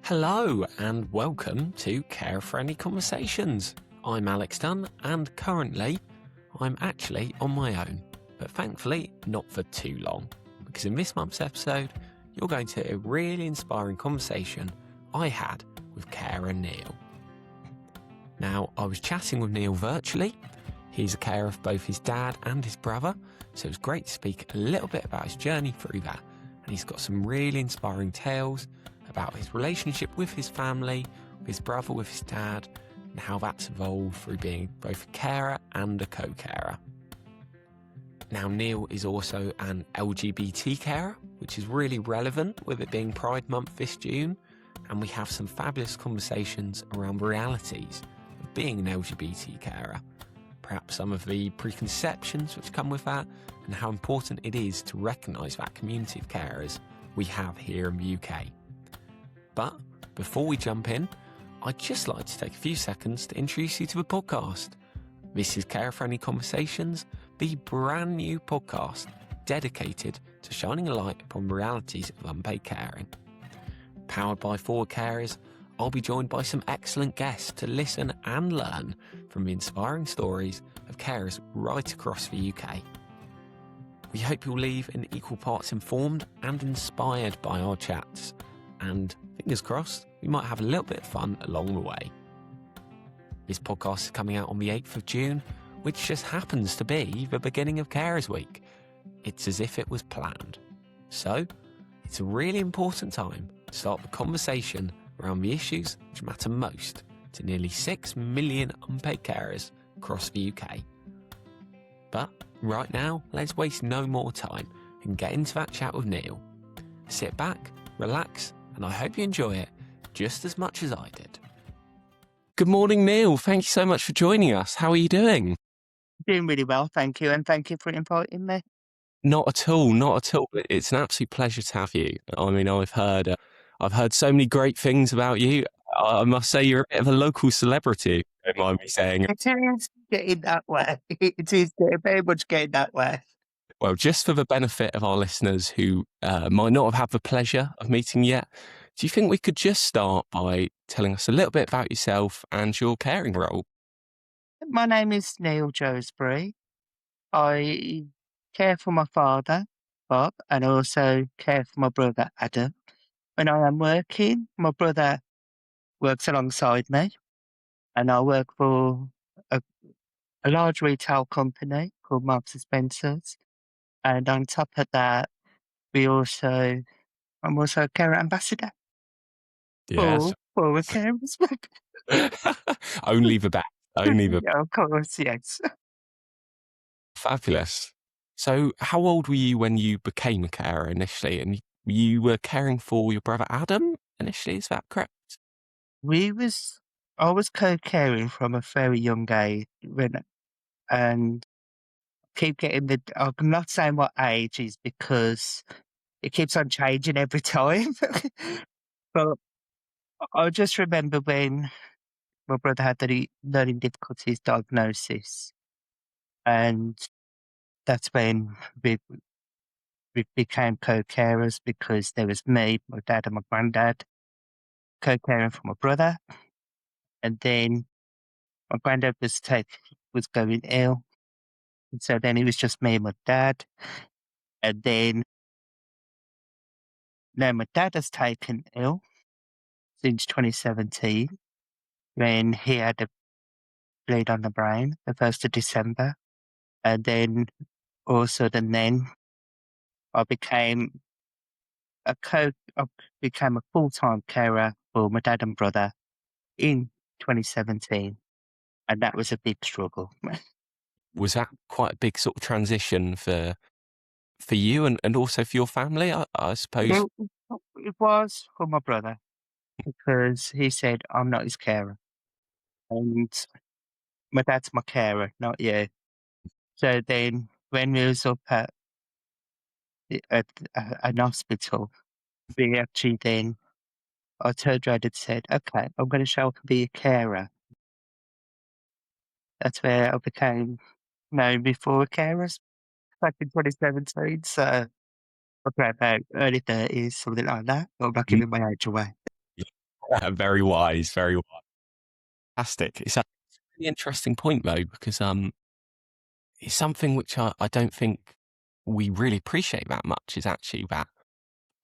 Hello and welcome to Care Friendly Conversations. I'm Alex Dunn and currently I'm actually on my own, but thankfully not for too long, because in this month's episode you're going to hear a really inspiring conversation I had with carer Neil. Now, I was chatting with Neil virtually. He's a carer of both his dad and his brother, so it was great to speak a little bit about his journey through that, and he's got some really inspiring tales about his relationship with his family, with his brother, with his dad, and how that's evolved through being both a carer and a co-carer. Now, Neil is also an LGBT carer, which is really relevant with it being Pride Month this June, and we have some fabulous conversations around the realities of being an LGBT carer, perhaps some of the preconceptions which come with that, and how important it is to recognise that community of carers we have here in the UK. But before we jump in, I'd just like to take a few seconds to introduce you to the podcast. This is Care Friendly Conversations, the brand new podcast dedicated to shining a light upon the realities of unpaid caring. Powered by 4 carers, I'll be joined by some excellent guests to listen and learn from the inspiring stories of carers right across the UK. We hope you'll leave in equal parts informed and inspired by our chats, and fingers crossed, we might have a little bit of fun along the way. This podcast is coming out on the 8th of June, which just happens to be the beginning of Carers Week. It's as if it was planned. So, it's a really important time to start the conversation around the issues which matter most to nearly 6 million unpaid carers across the UK. But right now, let's waste no more time and get into that chat with Neil. Sit back, relax, and I hope you enjoy it just as much as I did. Good morning, Neil. Thank you so much for joining us. How are you doing? Doing really well, thank you, and thank you for inviting me. Not at all, not at all. It's an absolute pleasure to have you. I mean, I've heard so many great things about you. I must say you're a bit of a local celebrity, don't mind me saying. It is getting that way. It is very much getting that way. Well, just for the benefit of our listeners who might not have had the pleasure of meeting yet, do you think we could just start by telling us a little bit about yourself and your caring role? My name is Neil Joesbury. I care for my father, Bob, and I also care for my brother, Adam. When I am working, my brother works alongside me, and I work for a large retail company called Marks& and Spencer's. And on top of that, I'm also a carer ambassador Yes. for a carers. Only the best. Only the Yeah, of course, yes. Fabulous. So, how old were you when you became a carer initially? And you were caring for your brother Adam initially, is that correct? I was co-caring from a very young age and keep getting I'm not saying what age is because it keeps on changing every time. But I just remember when my brother had the learning difficulties diagnosis, and that's when we became co-carers because there was me, my dad and my granddad co-caring for my brother. And then my granddad was going ill. And so then it was just me and my dad. And then now my dad has taken ill since 2017 when he had a bleed on the brain the 1st of December. And then also then I became I became a full-time carer for my dad and brother in 2017. And that was a big struggle. Was that quite a big sort of transition for you and also for your family, I suppose? It was for my brother because he said, I'm not his carer. And my dad's my carer, not you. So then when we was up at an hospital, we actually then, I turned around and said, okay, I'm going to show up and be a carer. That's where I became known before carers back in 2017. So okay, about early 30s, something like that. I'm not giving my age away. Very wise, very wise. Fantastic. It's a really interesting point though, because it's something which I don't think we really appreciate that much, is actually that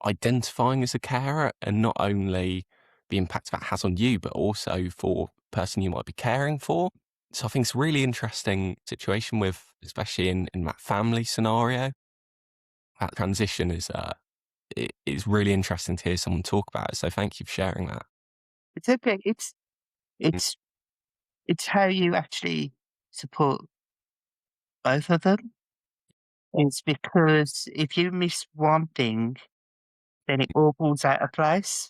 identifying as a carer, and not only the impact that has on you, but also for the person you might be caring for. So I think it's a really interesting situation with, especially in that family scenario, that transition is really interesting to hear someone talk about it. So thank you for sharing that. It's okay. It's it's how you actually support both of them. It's because if you miss one thing, then it all falls out of place.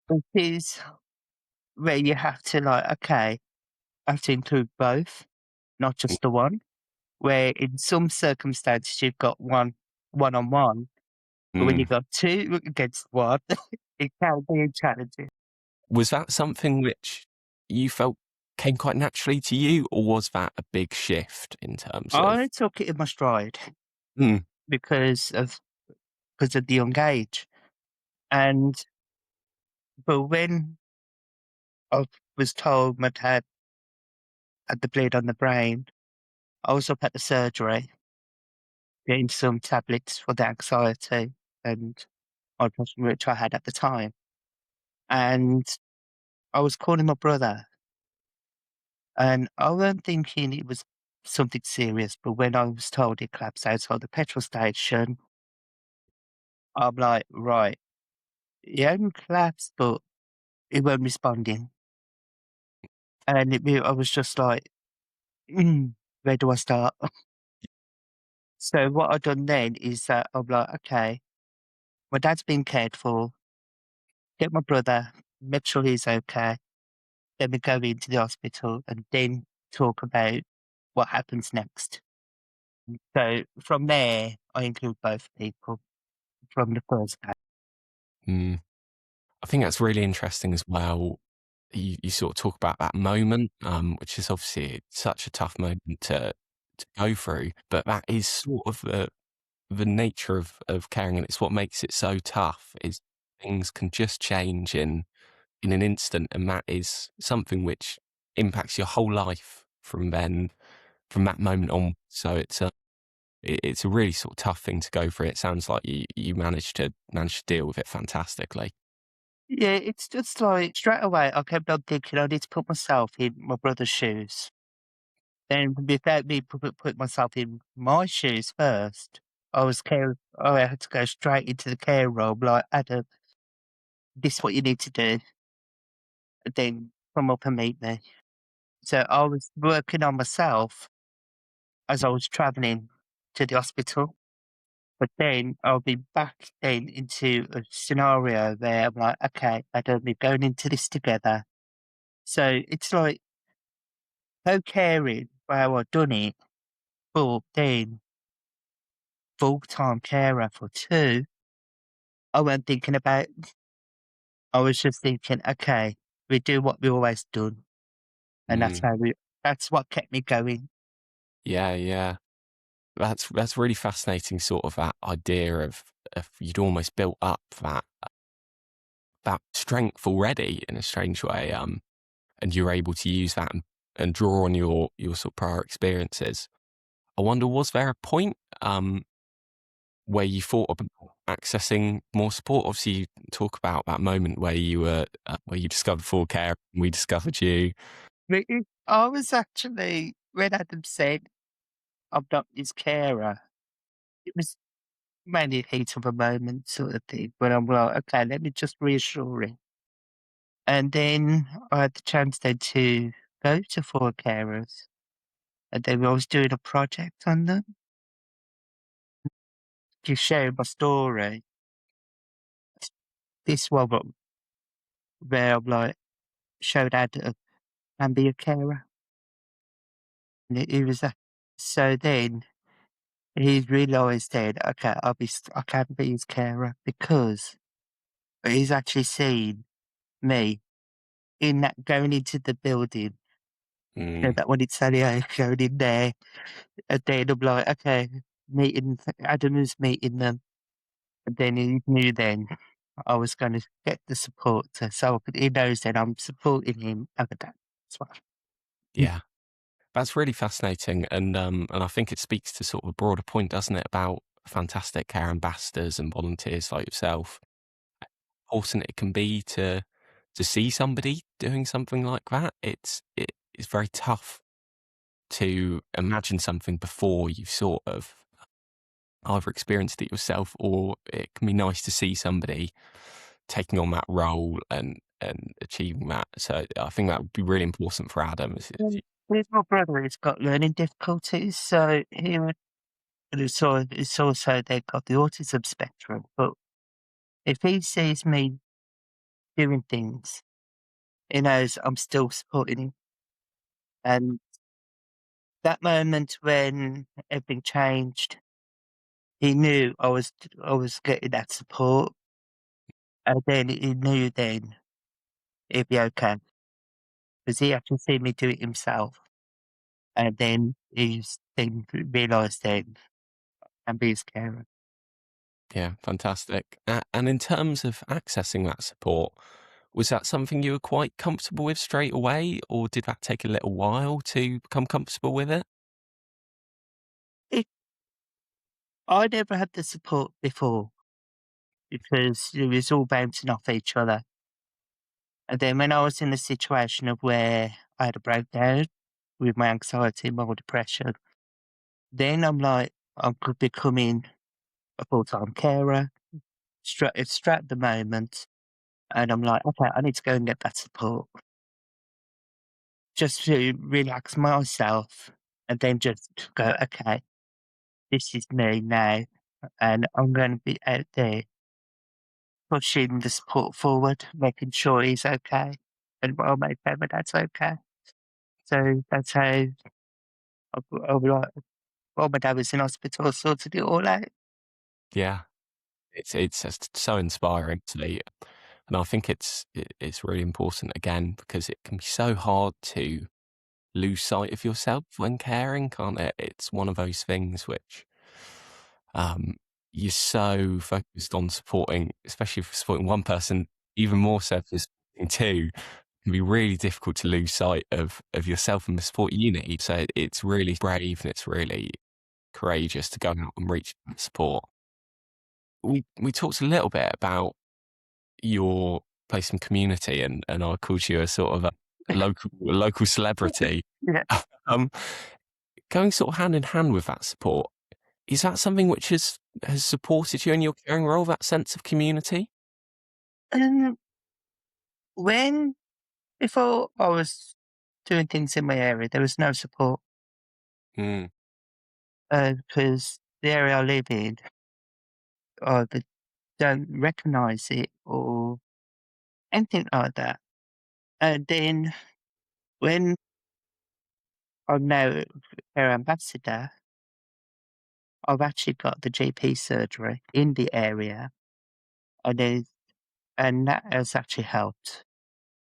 It is where you have to like, okay, I have to include both, not just the one. Where in some circumstances you've got one on one, but when Mm. you've got two against one, it can be challenging. Was that something which you felt came quite naturally to you, or was that a big shift in terms I of? took it in my stride Mm, because of the young age. And but when I was told my dad had the bleed on the brain, I was up at the surgery getting some tablets for the anxiety and depression which I had at the time. And I was calling my brother and I wasn't thinking it was something serious, but when I was told it collapsed outside the petrol station, I'm like, right, it hadn't collapsed, but it weren't responding. And I was just like, where do I start? So what I've done then is that I'm like, okay, my dad's been cared for, get my brother, make sure he's okay, then we go into the hospital and then talk about what happens next. So from there, I include both people from the first day. mm. I think that's really interesting as well. You sort of talk about that moment, which is obviously such a tough moment to go through, but that is sort of the nature of caring, and it's what makes it so tough. Is things can just change in an instant, and that is something which impacts your whole life from that moment on. So it's a really sort of tough thing to go through. It sounds like you managed to deal with it fantastically. Yeah, it's just like straight away, I kept on thinking I need to put myself in my brother's shoes. Then without me put myself in my shoes first, I had to go straight into the care role, like, Adam, this is what you need to do, and then come up and meet me. So I was working on myself as I was travelling to the hospital, but then I'll be back then into a scenario where I'm like, okay, Adam, we're going into this together. So it's like co-caring for how I've done it, but then full-time carer for two, I wasn't thinking about. I was just thinking, okay, we do what we always done, and Mm, that's what kept me going. yeah, yeah. That's really fascinating. Sort of that idea of you'd almost built up that strength already in a strange way, and you're able to use that and draw on your sort of prior experiences. I wonder, was there a point where you thought about accessing more support? Obviously, you talk about that moment where where you discovered full care, and we discovered you. I was actually, when Adam said, I'm not his carer, it was mainly a heat of a moment sort of thing, but I'm like, okay, let me just reassure him. And then I had the chance then to go to four carers, and then I was doing a project on them, just sharing my story. This one where I'm like, showed how to can be a carer. And it was a, so then he realised then, okay, I can be his carer because he's actually seen me in that going into the building. You know, Mm, that when it's sunny, I going in there, and then I'm like, okay, meeting Adam is meeting them, and then he knew then. I was going to get the support so he knows that I'm supporting him as a dad as well. Yeah. That's really fascinating, and I think it speaks to sort of a broader point, doesn't it, about fantastic care ambassadors and volunteers like yourself. How important it can be to see somebody doing something like that. It's very tough to imagine something before you've sort of either experienced it yourself, or it can be nice to see somebody taking on that role and achieving that. So I think that would be really important for Adam. With my brother, he's got learning difficulties, so it's also they've got the autism spectrum. But if he sees me doing things, he knows I'm still supporting him. And that moment when everything changed, he knew I was getting that support, and then he knew then he'd be okay because he had to see me do it himself, and then he's then realised then and be his carer. Yeah, fantastic. And in terms of accessing that support, was that something you were quite comfortable with straight away, or did that take a little while to become comfortable with it? It I never had the support before because it was all bouncing off each other. And then when I was in a situation of where I had a breakdown with my anxiety and my depression, then I'm like, I'm becoming a full-time carer straight at the moment. And I'm like, okay, I need to go and get that support just to relax myself and then just go, okay, this is me now. And I'm going to be out there pushing the support forward, making sure he's okay. And I'll make sure my dad's okay. So that's how I'll be like, well, my dad was in hospital, I sorted it all out. Yeah, it's just so inspiring to me, and I think it's really important again because it can be so hard to lose sight of yourself when caring, can't it? It's one of those things which um, you're so focused on supporting, especially if supporting one person, even more so if you're supporting two, it can be really difficult to lose sight of yourself and the support you need. So it's really brave and it's really courageous to go out and reach that support. We talked a little bit about your place in community, and I called you a sort of a local celebrity. Yeah. Um, going sort of hand in hand with that support, is that something which has supported you in your caring role, that sense of community? Um, when before I was doing things in my area, there was no support Mm, because the area I live in either don't recognise it or anything like that. And then when I'm now care ambassador, I've actually got the GP surgery in the area, and and that has actually helped.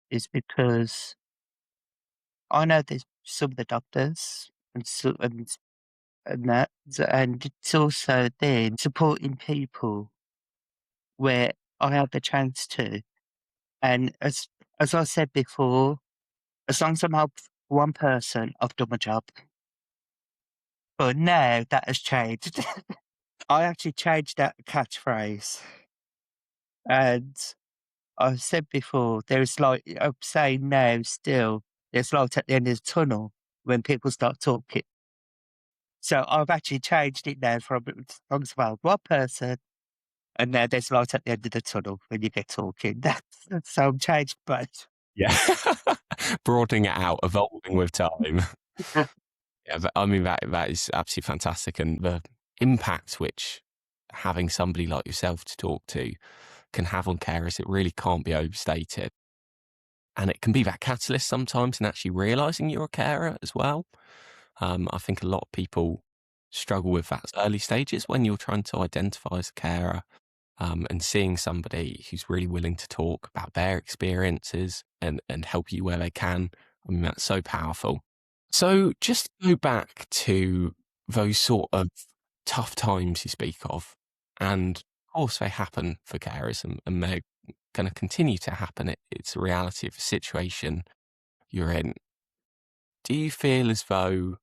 Is because I know there's some of the doctors and that, and it's also then supporting people where I have the chance to. And as I said before, as long as I'm helping one person, I've done my job. But now that has changed. I actually changed that catchphrase, and I've said before, there's like I'm saying now still, there's light at the end of the tunnel when people start talking. So I've actually changed it now from talks about one person, and now there's light at the end of the tunnel when you get talking. So I'm changed both. yeah. Broadening it out, evolving with time. Yeah, but I mean that is absolutely fantastic, and the impact which having somebody like yourself to talk to can have on carers, it really can't be overstated. And it can be that catalyst sometimes in actually realizing you're a carer as well. I think a lot of people struggle with that early stages when you're trying to identify as a carer, and seeing somebody who's really willing to talk about their experiences and help you where they can. I mean, that's so powerful. So just to go back to those sort of tough times you speak of, and course they happen for carers, and they're going to continue to happen. It's a reality of the situation you're in. Do you feel as though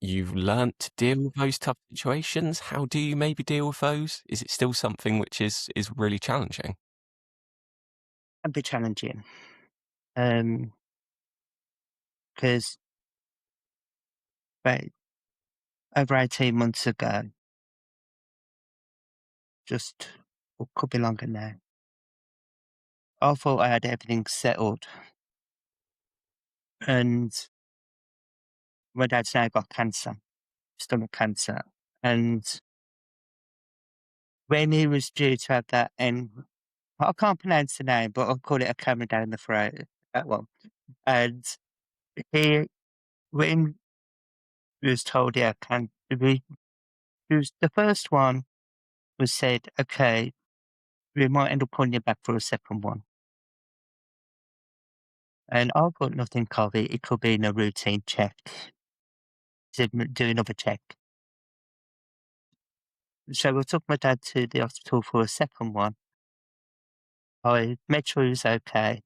you've learnt to deal with those tough situations? How do you maybe deal with those? Is it still something which is really challenging? Can be challenging. 'Cause about over 18 months ago, just or could be longer now, I thought I had everything settled, and my dad's now got cancer, stomach cancer, and when he was due to have that, and I can't pronounce the name, but I'll call it a camera down the throat, that one, and he when he was told, "Yeah, can we," it was the first one was said, "Okay, we might end up putting you back for a second one." And I thought nothing of it. It could be in a routine check. To do another check. So I took my dad to the hospital for a second one. I made sure he was okay.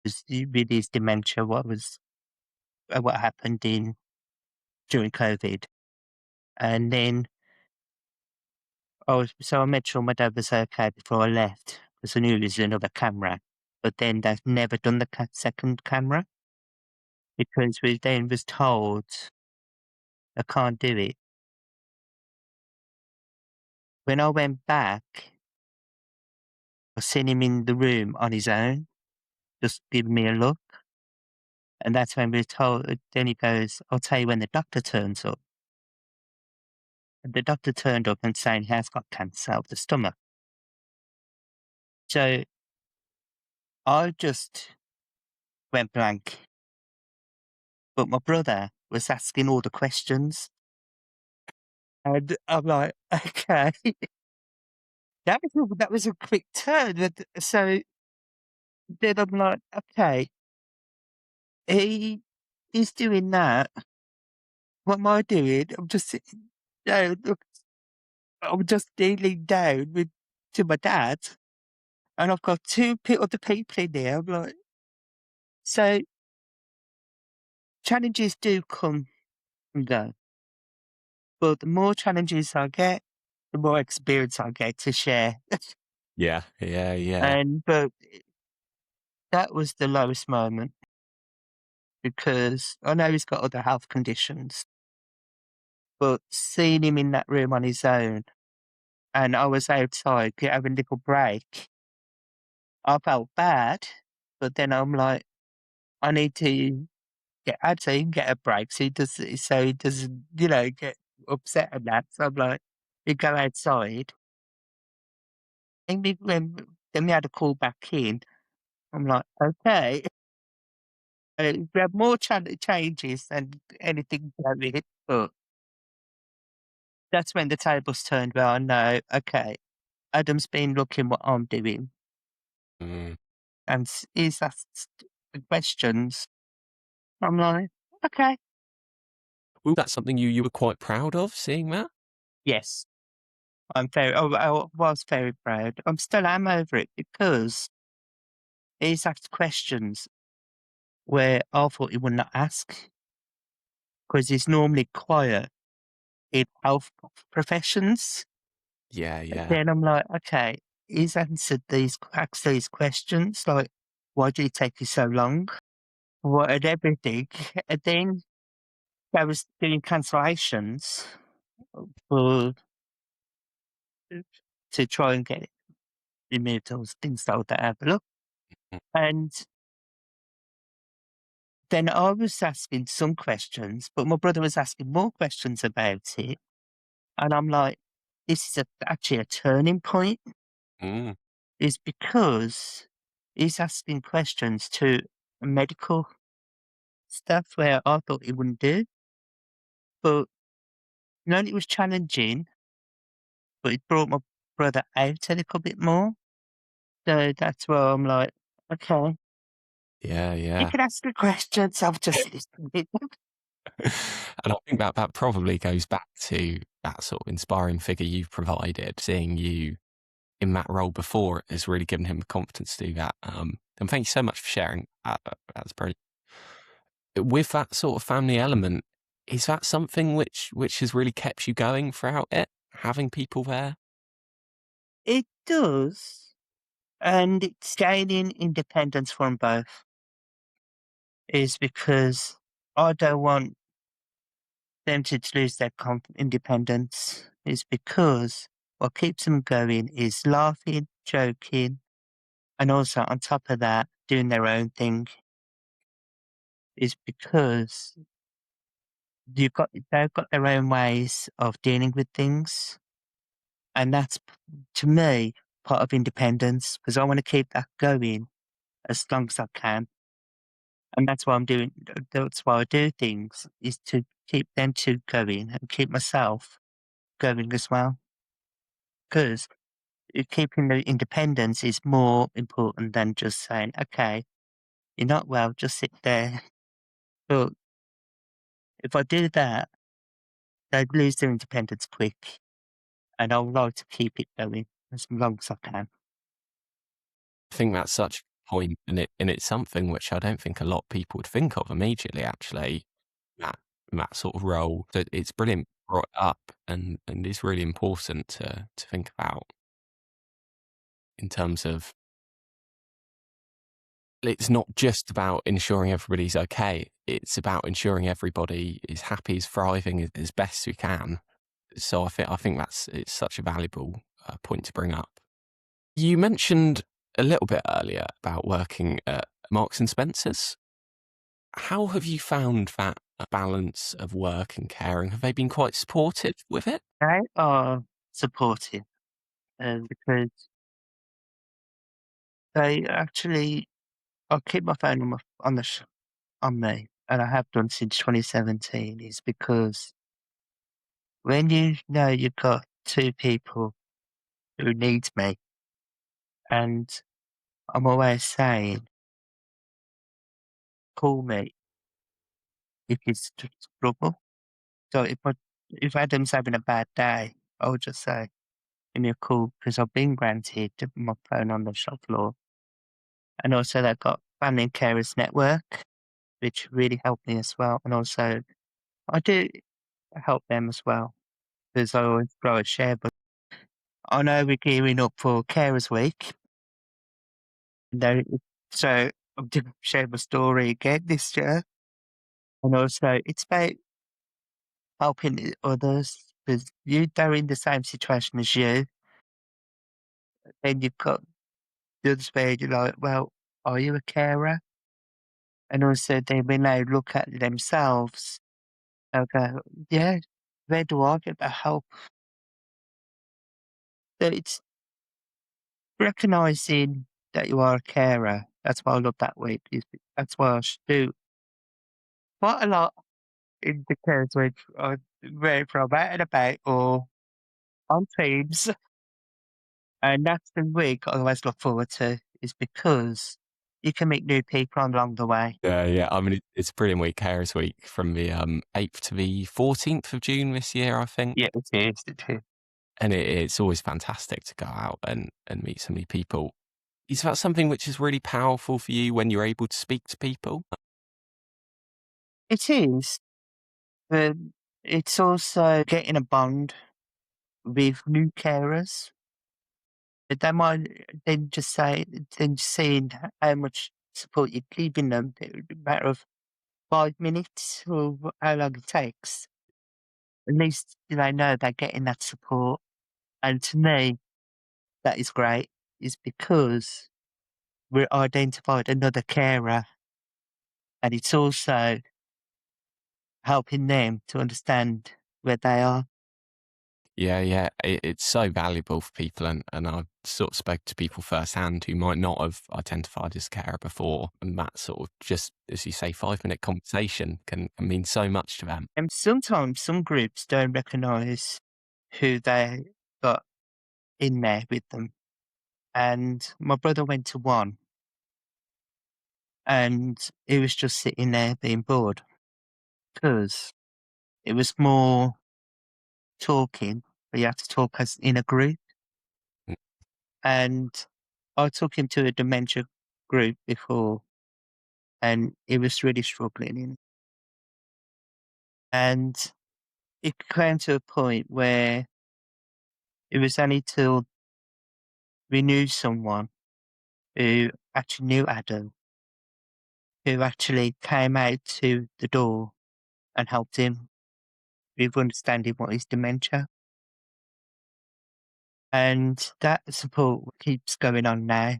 With his dementia, what happened in during COVID, and then I made sure my dad was okay before I left because I knew there was another camera. But then they've never done the second camera because we then was told I can't do it. When I went back, I seen him in the room on his own, just giving me a look. And that's when we're told, then he goes, "I'll tell you when the doctor turns up." And the doctor turned up and saying he has got cancer of the stomach. So I just went blank. But my brother was asking all the questions. And I'm like, okay, that was a quick turn. So then I'm like, okay, he he's doing that. What am I doing? I'm just sitting down. Look, I'm just kneeling down to my dad. And I've got other people in there. I'm like, so challenges do come and go, but the more challenges I get, the more experience I get to share. Yeah, yeah, yeah. But that was the lowest moment because I know he's got other health conditions, but seeing him in that room on his own, and I was outside having a little break, I felt bad, but then I'm like, I need to I'd say get a break so he doesn't, get upset and that. So I'm like, we go outside. And then we had a call back in. I'm like, okay. We have more changes than anything going, but that's when the tables turned where I know, okay, Adam's been looking what I'm doing Mm. and he's asked the questions. I'm like, okay, Was that something you were quite proud of, seeing that? yes. I was very proud. I'm still am over it because he's asked questions where I thought he would not ask because he's normally quiet in health professions. Yeah, yeah. Then I'm like, okay, he's asked these questions like, why did it take you so long? What and everything. And then I was doing cancellations for to try and get it removed those things that would have a look. Mm. And then I was asking some questions, but my brother was asking more questions about it. And I'm like, this is actually a turning point, Mm. is because he's asking questions to medical stuff where I thought he wouldn't do. But not only it was challenging, but it brought my brother out a little bit more. So that's where I'm like, okay, Yeah, you yeah. can ask the questions, I'll just listen. And I think that probably goes back to that sort of inspiring figure you've provided, seeing you in that role before has really given him the confidence to do that. And thank you so much for sharing. That's brilliant. With that sort of family element, is that something which has really kept you going throughout it? Having people there? It does, and it's gaining independence from both, is because I don't want them to lose their independence, is because what keeps them going is laughing, joking, and also on top of that, doing their own thing, is because they've got their own ways of dealing with things. And that's, to me, part of independence, because I want to keep that going as long as I can. And that's why that's why I do things, is to keep them two going and keep myself going as well. Because keeping the independence is more important than just saying, okay, you're not well, just sit there. But if I do that, they'd lose their independence quick. And I would like to keep it going as long as I can. I think that's such a point, and it's something which I don't think a lot of people would think of immediately, actually, that that sort of role. So it's brilliant brought up and is really important to think about in terms of it's not just about ensuring everybody's okay. It's about ensuring everybody is happy, is thriving as best we can. So I think it's such a valuable point to bring up. You mentioned a little bit earlier about working at Marks and Spencers. How have you found that balance of work and caring? Have they been quite supportive with it? They are supportive, because they actually, I keep my phone on me, and I have done since 2017, is because when you know you've got two people who need me, and I'm always saying, call me if you struggle. So if Adam's having a bad day, I'll just say, give me a call, because I've been granted my phone on the shop floor. And also they've got Family and Carers Network, which really helped me as well. And also I do help them as well, because I always throw a share. But I know we're gearing up for Carers Week. There, so I'm going to share my story again this year. And also it's about helping others, because they're in the same situation as you. Then you've got the other side, you're like, well, are you a carer? And also then when they look at themselves, they'll go, yeah, where do I get the help? So it's recognizing that you are a carer. That's why I love that week. That's why I should do quite a lot in the carers week. I where from out and about or on Teams. And that's the week I always look forward to, is because you can meet new people along the way. Yeah, yeah. I mean, it's a brilliant week, Carers Week, from the 8th to the 14th of June this year, I think. Yeah, it is. It is. And it's always fantastic to go out and meet so many people. Is that something which is really powerful for you when you're able to speak to people? It is. But it's also getting a bond with new carers. But they might then just say, then seeing how much support you're giving them, a matter of 5 minutes or how long it takes. At least they know they're getting that support. And to me, that is great, is because we're identified another carer, and it's also helping them to understand where they are. Yeah, yeah. It's so valuable for people. And I've sort of spoke to people firsthand who might not have identified as a carer before. And that sort of just, as you say, 5-minute conversation can mean so much to them. And sometimes some groups don't recognise who they got in there with them. And my brother went to one, and he was just sitting there being bored, because it was more talking, but you have to talk as in a group. And I took him to a dementia group before, and he was really struggling. And it came to a point where it was only till we knew someone who actually knew Adam, who actually came out to the door and helped him with understanding what is dementia. And that support keeps going on now.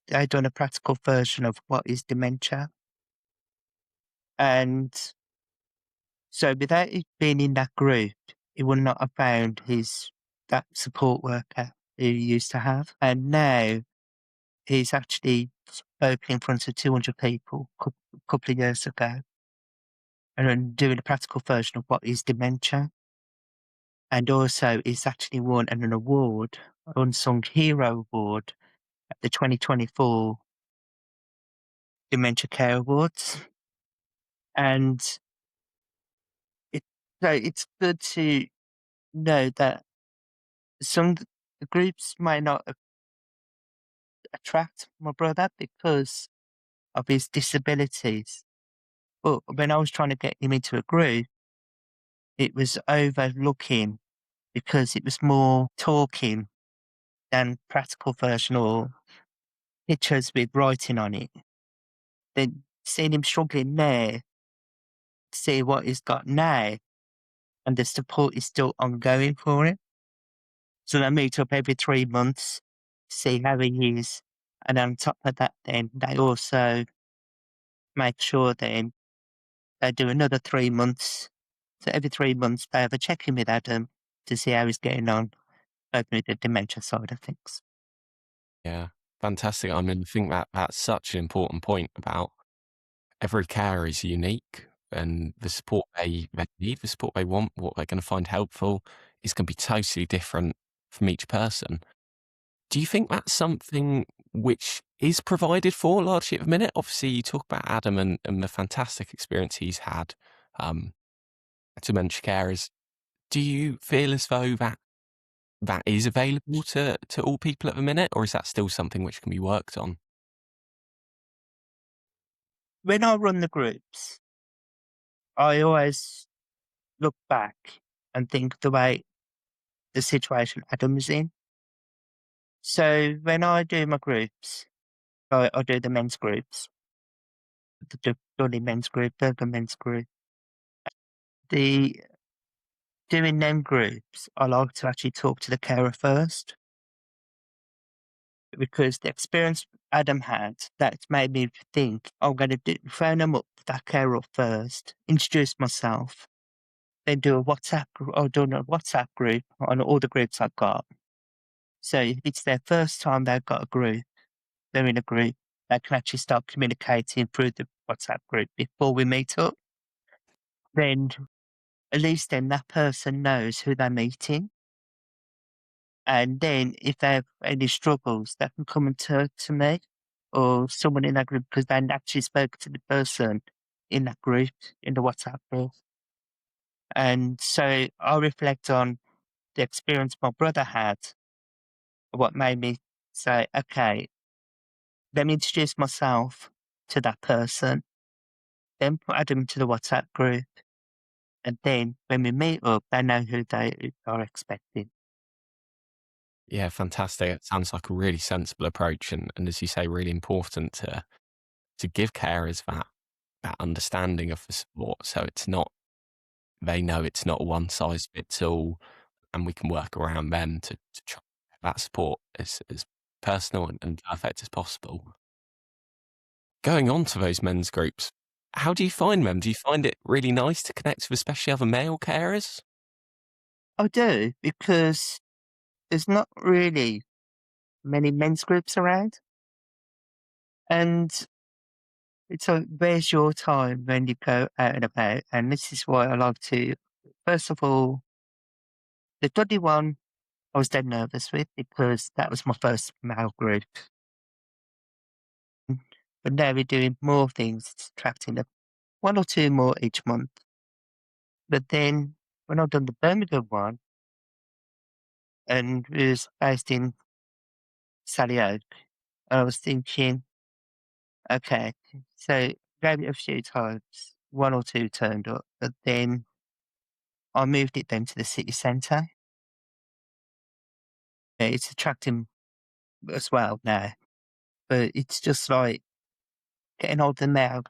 They've done a practical version of what is dementia. And so without it being in that group, he would not have found that support worker who he used to have. And now he's actually spoke in front of 200 people a couple of years ago and then doing a practical version of what is dementia. And also he's actually won an award, Unsung Hero Award at the 2024 Dementia Care Awards. And it, so it's good to know that some groups might not attract my brother because of his disabilities. But when I was trying to get him into a group, it was overlooking because it was more talking than practical version or pictures with writing on it. Then seeing him struggling there, see what he's got now, and the support is still ongoing for him. So I meet up every 3 months, see how he is. And on top of that, then they also make sure then they do another 3 months. So every 3 months, they have a check-in with Adam to see how he's getting on, both with the dementia side of things. Yeah, fantastic. I mean, I think that that's such an important point about every carer is unique and the support they need, the support they want, what they're going to find helpful is going to be totally different from each person. Do you think that's something which is provided for largely at the minute? Obviously, you talk about Adam and the fantastic experience he's had, dementia carers. Do you feel as though that is available to all people at the minute, or is that still something which can be worked on? When I run the groups, I always look back and think the way the situation Adam was in. So when I do my groups, I do the men's groups, the Dudley men's group, Birmingham men's group. The doing them groups, I like to actually talk to the carer first because the experience Adam had that made me think I'm going to phone them up, that carer up first, introduce myself, then do a WhatsApp. I've done a WhatsApp group on all the groups I've got. So if it's their first time they've got a group, they're in a group, they can actually start communicating through the WhatsApp group before we meet up. Then at least then that person knows who they're meeting. And then if they have any struggles, they can come and talk to me or someone in that group because they actually spoke to the person in that group, in the WhatsApp group. And so I reflect on the experience my brother had, what made me say, okay, let me introduce myself to that person, then add them to the WhatsApp group. And then when we meet up, they know who they are expecting. Yeah, fantastic. It sounds like a really sensible approach and as you say, really important to give carers that understanding of the support. So it's not they know it's not a one size fits all and we can work around them to try that support as personal and perfect as possible. Going on to those men's groups, how do you find them? Do you find it really nice to connect with especially other male carers? I do, because there's not really many men's groups around. And it's like, where's your time when you go out and about? And this is why I like to, first of all, the Dudley one, I was dead nervous with because that was my first male group. But now we're doing more things, attracting one or two more each month. But then when I've done the Birmingham one, and it was based in Sally Oak. And I was thinking, okay, so gave it a few times, one or two turned up, but then I moved it then to the city centre. It's attracting as well now, but it's just like getting all the male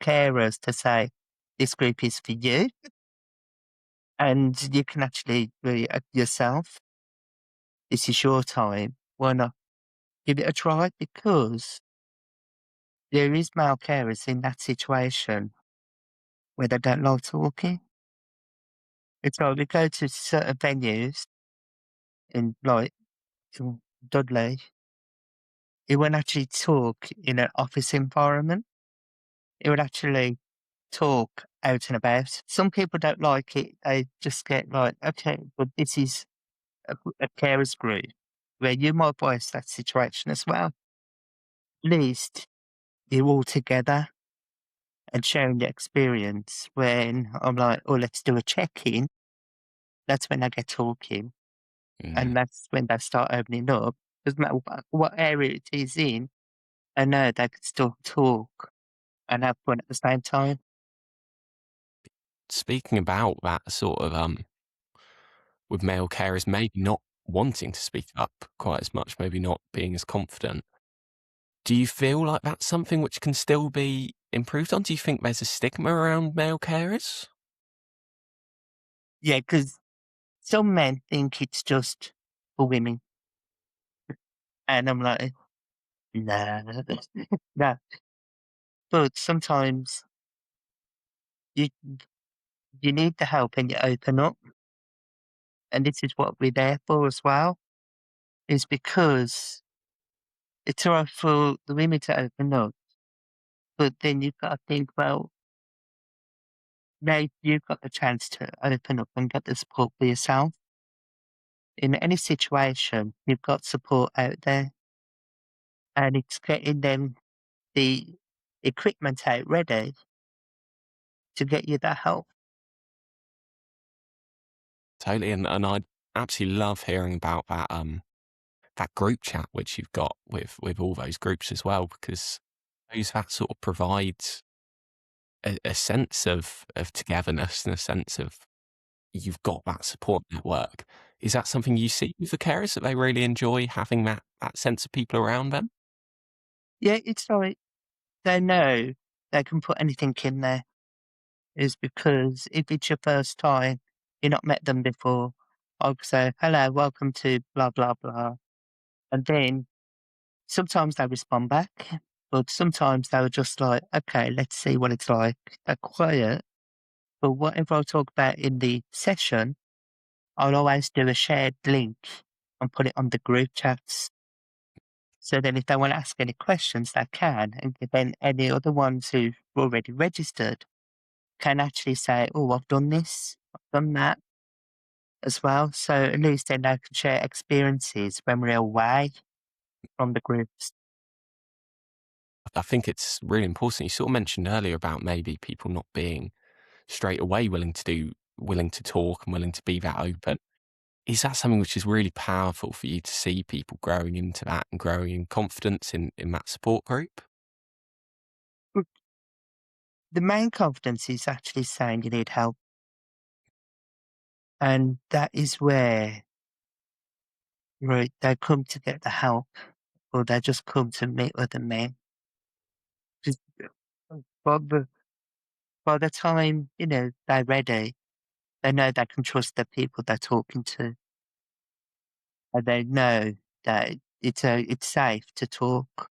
carers to say, this group is for you, and you can actually be yourself. This is your time. Why not give it a try? Because there is male carers in that situation where they don't like talking. It's like we go to certain venues in like in Dudley, it won't actually talk in an office environment. It would actually talk out and about. Some people don't like it. They just get like, okay, but this is a carers group where you might voice that situation as well. At least you're all together and sharing the experience. When I'm like, oh, let's do a check-in, that's when I get talking. Mm. And that's when they start opening up. Doesn't matter what area it is in, I know they can still talk and have fun at the same time. Speaking about that sort of, with male carers maybe not wanting to speak up quite as much, maybe not being as confident, do you feel like that's something which can still be improved on? Do you think there's a stigma around male carers? Yeah, because some men think it's just for women, and I'm like, "Nah, nah." But sometimes you you need the help and you open up, and this is what we're there for as well, is because it's all right for the women to open up, but then you've got to think, well, now you've got the chance to open up and get the support for yourself. In any situation, you've got support out there, and it's getting them the equipment out ready to get you that help. Totally, and I absolutely love hearing about that, that group chat which you've got with all those groups as well, because those that sort of provides a sense of togetherness and a sense of you've got that support network. Is that something you see with the carers, that they really enjoy having that sense of people around them? Yeah, it's like they know they can put anything in there. Is because if it's your first time, you've not met them before, I'll say, hello, welcome to blah, blah, blah. And then sometimes they respond back, but sometimes they were just like, okay, let's see what it's like. They're quiet, but whatever I talk about in the session, I'll always do a shared link and put it on the group chats. So then if they want to ask any questions, they can. And then any other ones who've already registered can actually say, oh, I've done this, I've done that as well. So at least then they can share experiences when we're away from the groups. I think it's really important. You sort of mentioned earlier about maybe people not being straight away willing to talk and willing to be that open. Is that something which is really powerful for you to see people growing into that and growing in confidence in that support group? But the main confidence is actually saying you need help. And that is where, right, they come to get the help or they just come to meet other men. Just by the, by the time, they're ready, they know they can trust the people they're talking to. And they know that it's safe to talk.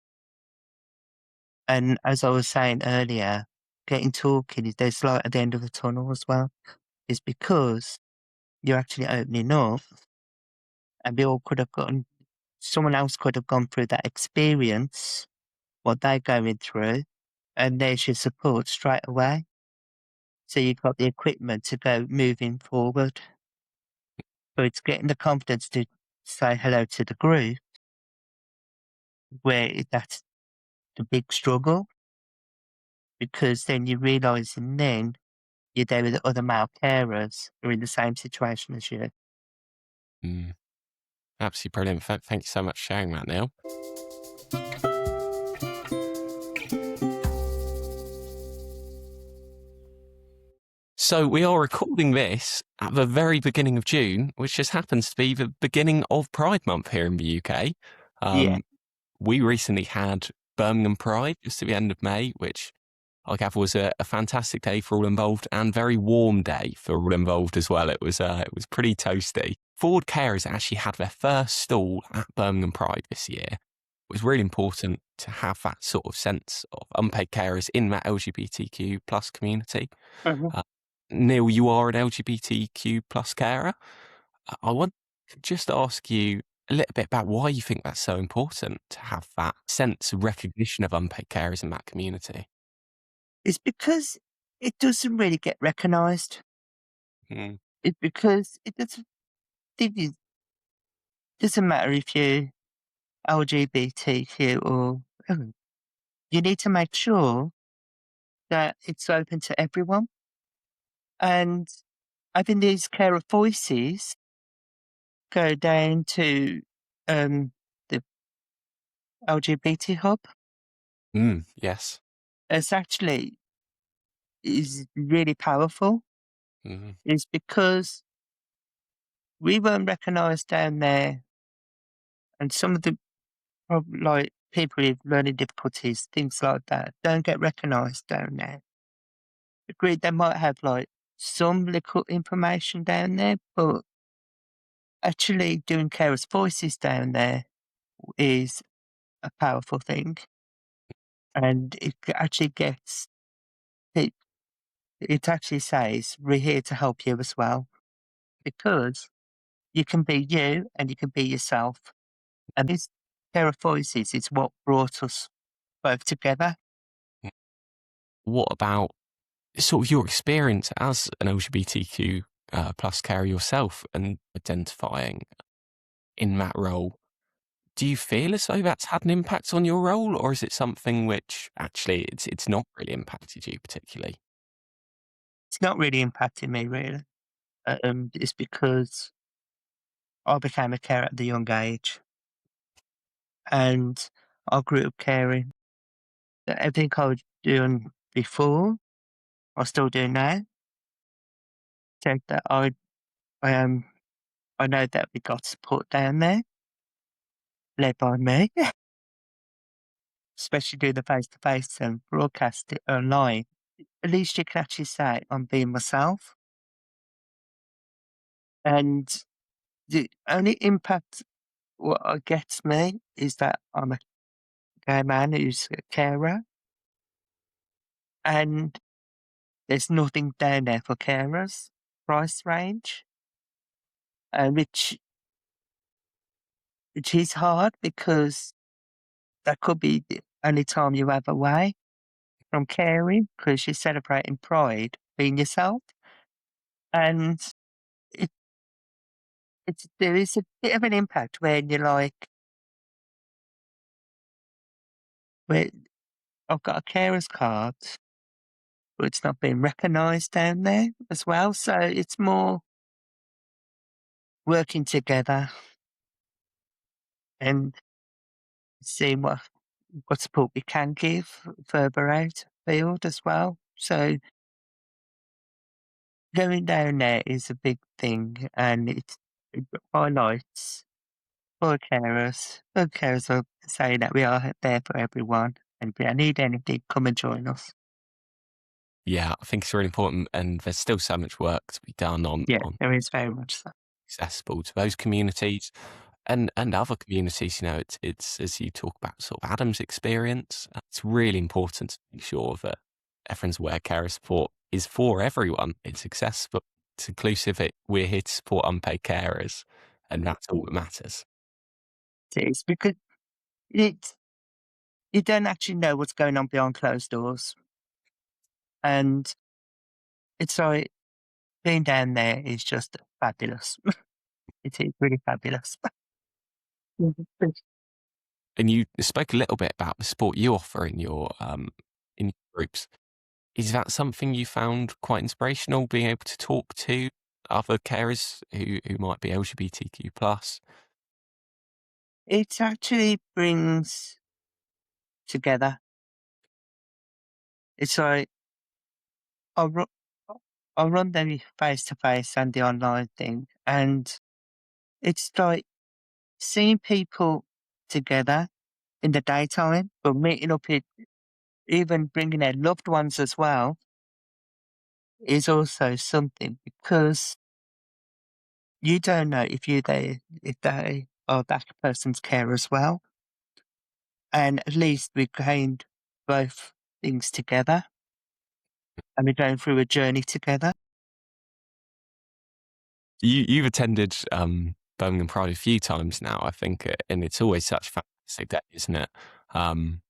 And as I was saying earlier, getting talking is there's light at the end of the tunnel as well. Is because you're actually opening up and we all could have gotten someone else could have gone through that experience, what they're going through, and there's your support straight away. So you've got the equipment to go moving forward. So it's getting the confidence to say hello to the group where that's the big struggle because then you're realizing then you're there with other male carers who are in the same situation as you. Mm. Absolutely brilliant. Thank you so much for sharing that, Neil. So we are recording this at the very beginning of June, which just happens to be the beginning of Pride Month here in the UK. Yeah. We recently had Birmingham Pride just at the end of May, which I gather was a fantastic day for all involved and very warm day for all involved as well. It was pretty toasty. Ford Carers actually had their first stall at Birmingham Pride this year. It was really important to have that sort of sense of unpaid carers in that LGBTQ plus community. Mhm. Uh, Neil, you are an LGBTQ plus carer. I want to just ask you a little bit about why you think that's so important to have that sense of recognition of unpaid carers in that community. It's because it doesn't really get recognised. Mm. It's because it doesn't matter if you're LGBTQ or you need to make sure that it's open to everyone. And having these carer voices go down to the LGBT hub Yes. is actually is really powerful. Mhm. Is because we weren't recognised down there, and some of the like people with learning difficulties, things like that, don't get recognised down there. Agreed, they might have like some little information down there, but actually doing carers' voices down there is a powerful thing, and actually gets it. It actually says we're here to help you as well, because you can be you and you can be yourself. And this pair of voices is what brought us both together. What about sort of your experience as an LGBTQ plus carer yourself and identifying in that role? Do you feel as though that's had an impact on your role, or is it something which actually it's not really impacted you particularly? It's not really impacting me really. It's because I became a carer at the young age, and I grew up caring. That everything I was doing before, I still do now. So that um, I know that we got support down there, led by me, especially doing the face to face and broadcast it online. At least you can actually say I'm being myself. And the only impact what gets me is that I'm a gay man who's a carer, and there's nothing down there for carers price range, which is hard because that could be the only time you have away from caring because you're celebrating pride being yourself. And it, there is a bit of an impact when you're like, where I've got a carer's card, but it's not being recognised down there as well. So it's more working together and seeing what support we can give further out field as well. So going down there is a big thing, and it highlights for carers. For carers are saying that we are there for everyone, and if you need anything, come and join us. Yeah, I think it's really important, and there's still so much work to be done Yeah, on there is very much so. accessible to those communities and other communities. You know, it's as you talk about sort of Adam's experience, it's really important to make sure that everyone's aware carer support is for everyone. It's accessible, it's inclusive. We're here to support unpaid carers, and that's all that matters. It is because it you don't actually know what's going on behind closed doors, and it's like being down there is just fabulous. It is really fabulous. And you spoke a little bit about the support you offer in your groups. Is that something you found quite inspirational, being able to talk to other carers who might be LGBTQ plus? It actually brings together. It's like I ru I run the face-to-face and the online thing, and it's like seeing people together in the daytime, but meeting up with even bringing their loved ones as well is also something because you don't know if they are that person's care as well. And at least we gained both things together and we're going through a journey together. You've attended Birmingham Pride a few times now, I think, and it's always such a fantastic day, isn't it? Um,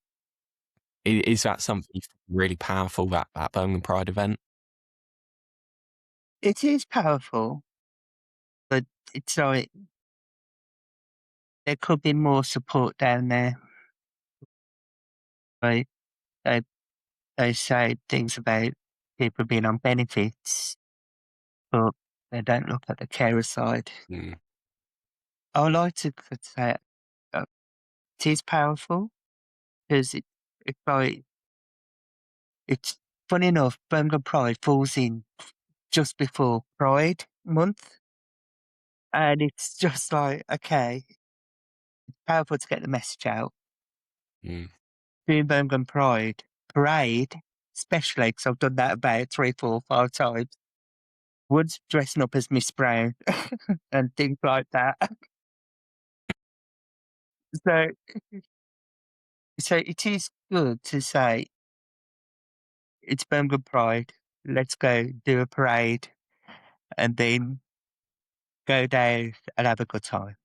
is that something you think really powerful, that Birmingham Pride event? It is powerful, but it's like there could be more support down there. Right? They, they say things about people being on benefits, but they don't look at the carer side. Mm. I would like to say it is powerful because it's like, it's funny enough, Birmingham Pride falls in just before Pride month. And it's just like, okay, powerful to get the message out. Mm. Doing Birmingham Pride parade, especially because I've done that about 3, 4, 5 times. Wood's dressing up as Miss Brown and things like that. So, so it is good to say it's Birmingham Pride. Let's go do a parade and then go down and have a good time.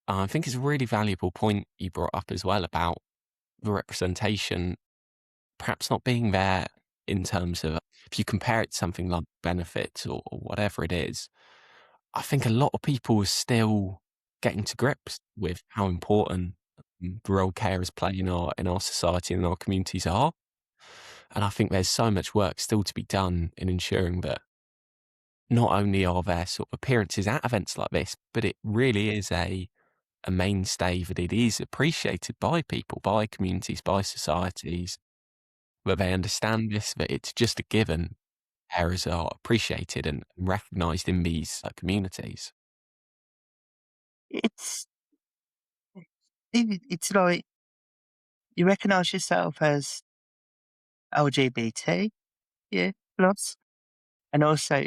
I think it's a really valuable point you brought up as well about the representation perhaps not being there in terms of, if you compare it to something like benefits or whatever it is, I think a lot of people are still getting to grips with how important the role carers play in our society and in our communities are. And I think there's so much work still to be done in ensuring that not only are there sort of appearances at events like this, but it really is a mainstay, that it is appreciated by people, by communities, by societies, that they understand this, that it's just a given. Carers are appreciated and recognised in these communities. It's it's like you recognise yourself as LGBT, yeah, plus, and also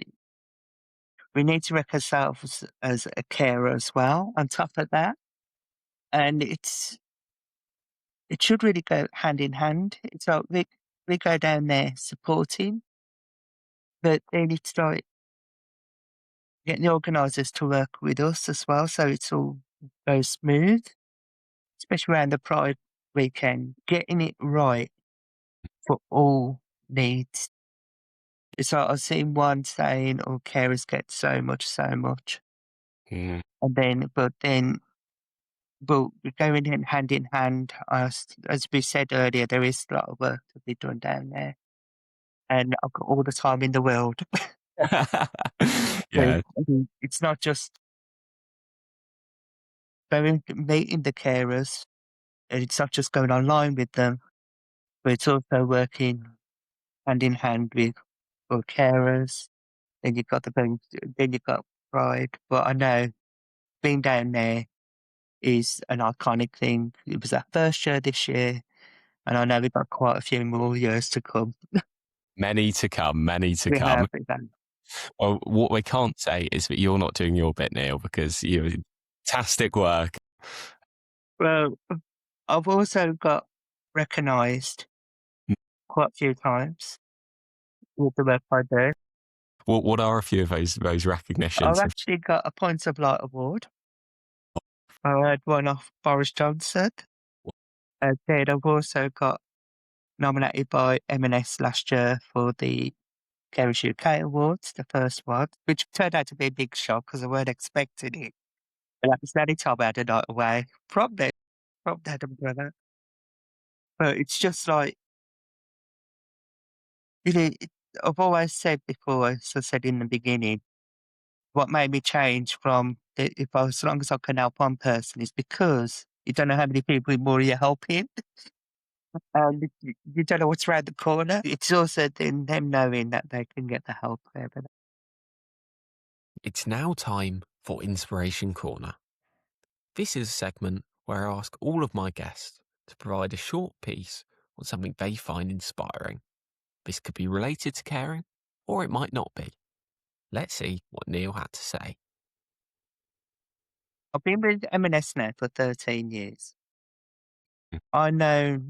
we need to recognize ourselves as a carer as well. On top of that, and it should really go hand in hand. It's like we go down there supporting, but then it's like getting the organisers to work with us as well, so it's all goes smooth, especially around the Pride weekend. Getting it right for all needs. It's like I've seen one saying, "Oh, carers get so much, so much," Mm. and but we're going in hand, as we said earlier, there is a lot of work to be done down there, and I've got all the time in the world. So, Yeah. it's not just going meeting the carers, and it's not just going online with them, but it's also working hand in hand with our carers. Then you've got then you've got Pride. But I know being down there is an iconic thing. It was our first year this year, and I know we've got quite a few more years to come. Many to come, many to We have come. it then. Well, what we can't say is that you're not doing your bit, Neil, because you're fantastic work. Well, I've also got recognised quite a few times with the work I do. What are a few of those I've recognitions? actually got a Points of Light award. I had one off Boris Johnson. And then I've also got nominated by M&S last year for the Carers UK Awards, the first one, which turned out to be a big shock because I weren't expecting it. And that was the only time I had a night away from that umbrella. But it's just like, I've always said before, as I said in the beginning, what made me change from that if I, as long as I can help one person, is because you don't know how many people more you're helping, and you don't know what's around the corner. It's also then them knowing that they can get the help wherever. It's now time for Inspiration Corner. This is a segment where I ask all of my guests to provide a short piece on something they find inspiring. This could be related to caring, or it might not be. Let's see what Neil had to say. I've been with M&S now for 13 years. Mm. I know,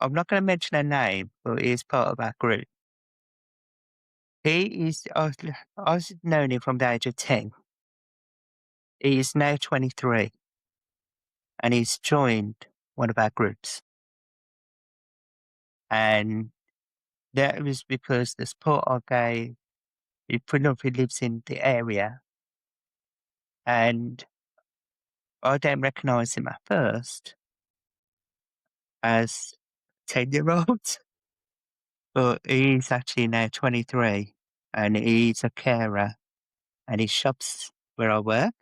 I'm not going to mention her name, but he is part of our group. He is, I've known him from the age of 10. He is now 23 and he's joined one of our groups. And that was because the support I gave, he predominantly lives in the area. And I don't recognise him at first as 10-year-old, but he's actually now 23 and he's a carer and he shops where I work.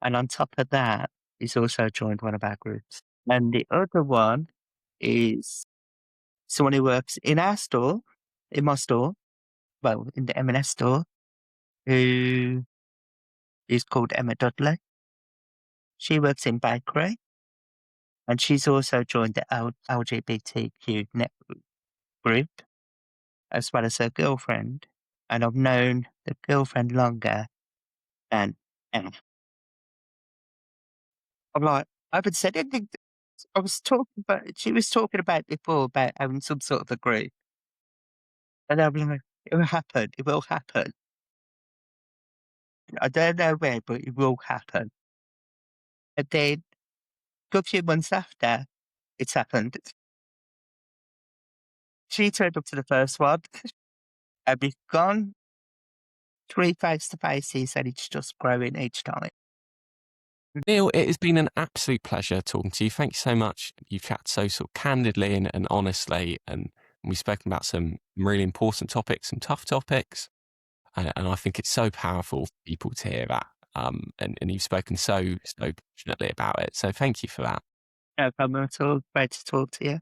And on top of that, he's also joined one of our groups. And the other one is someone who works in our store, in my store, well, in the M&S store, who is called Emma Dudley. She works in bakery and she's also joined the LGBTQ network group as well as her girlfriend. And I've known the girlfriend longer than Emma. I'm like, I haven't said anything. I was talking about, she was talking about before about having some sort of a group. And I'm like, it will happen. It will happen. I don't know where, but it will happen. And then a few months after it's happened, she turned up to the first one and we've gone 3 face-to-faces and it's just growing each time. Neil, it has been an absolute pleasure talking to you. Thank you so much. You've chatted so sort of candidly and honestly, and we've spoken about some really important topics, some tough topics. And I think it's so powerful for people to hear that. And you've spoken so passionately about it. So thank you for that. No problem at all. Great to talk to you.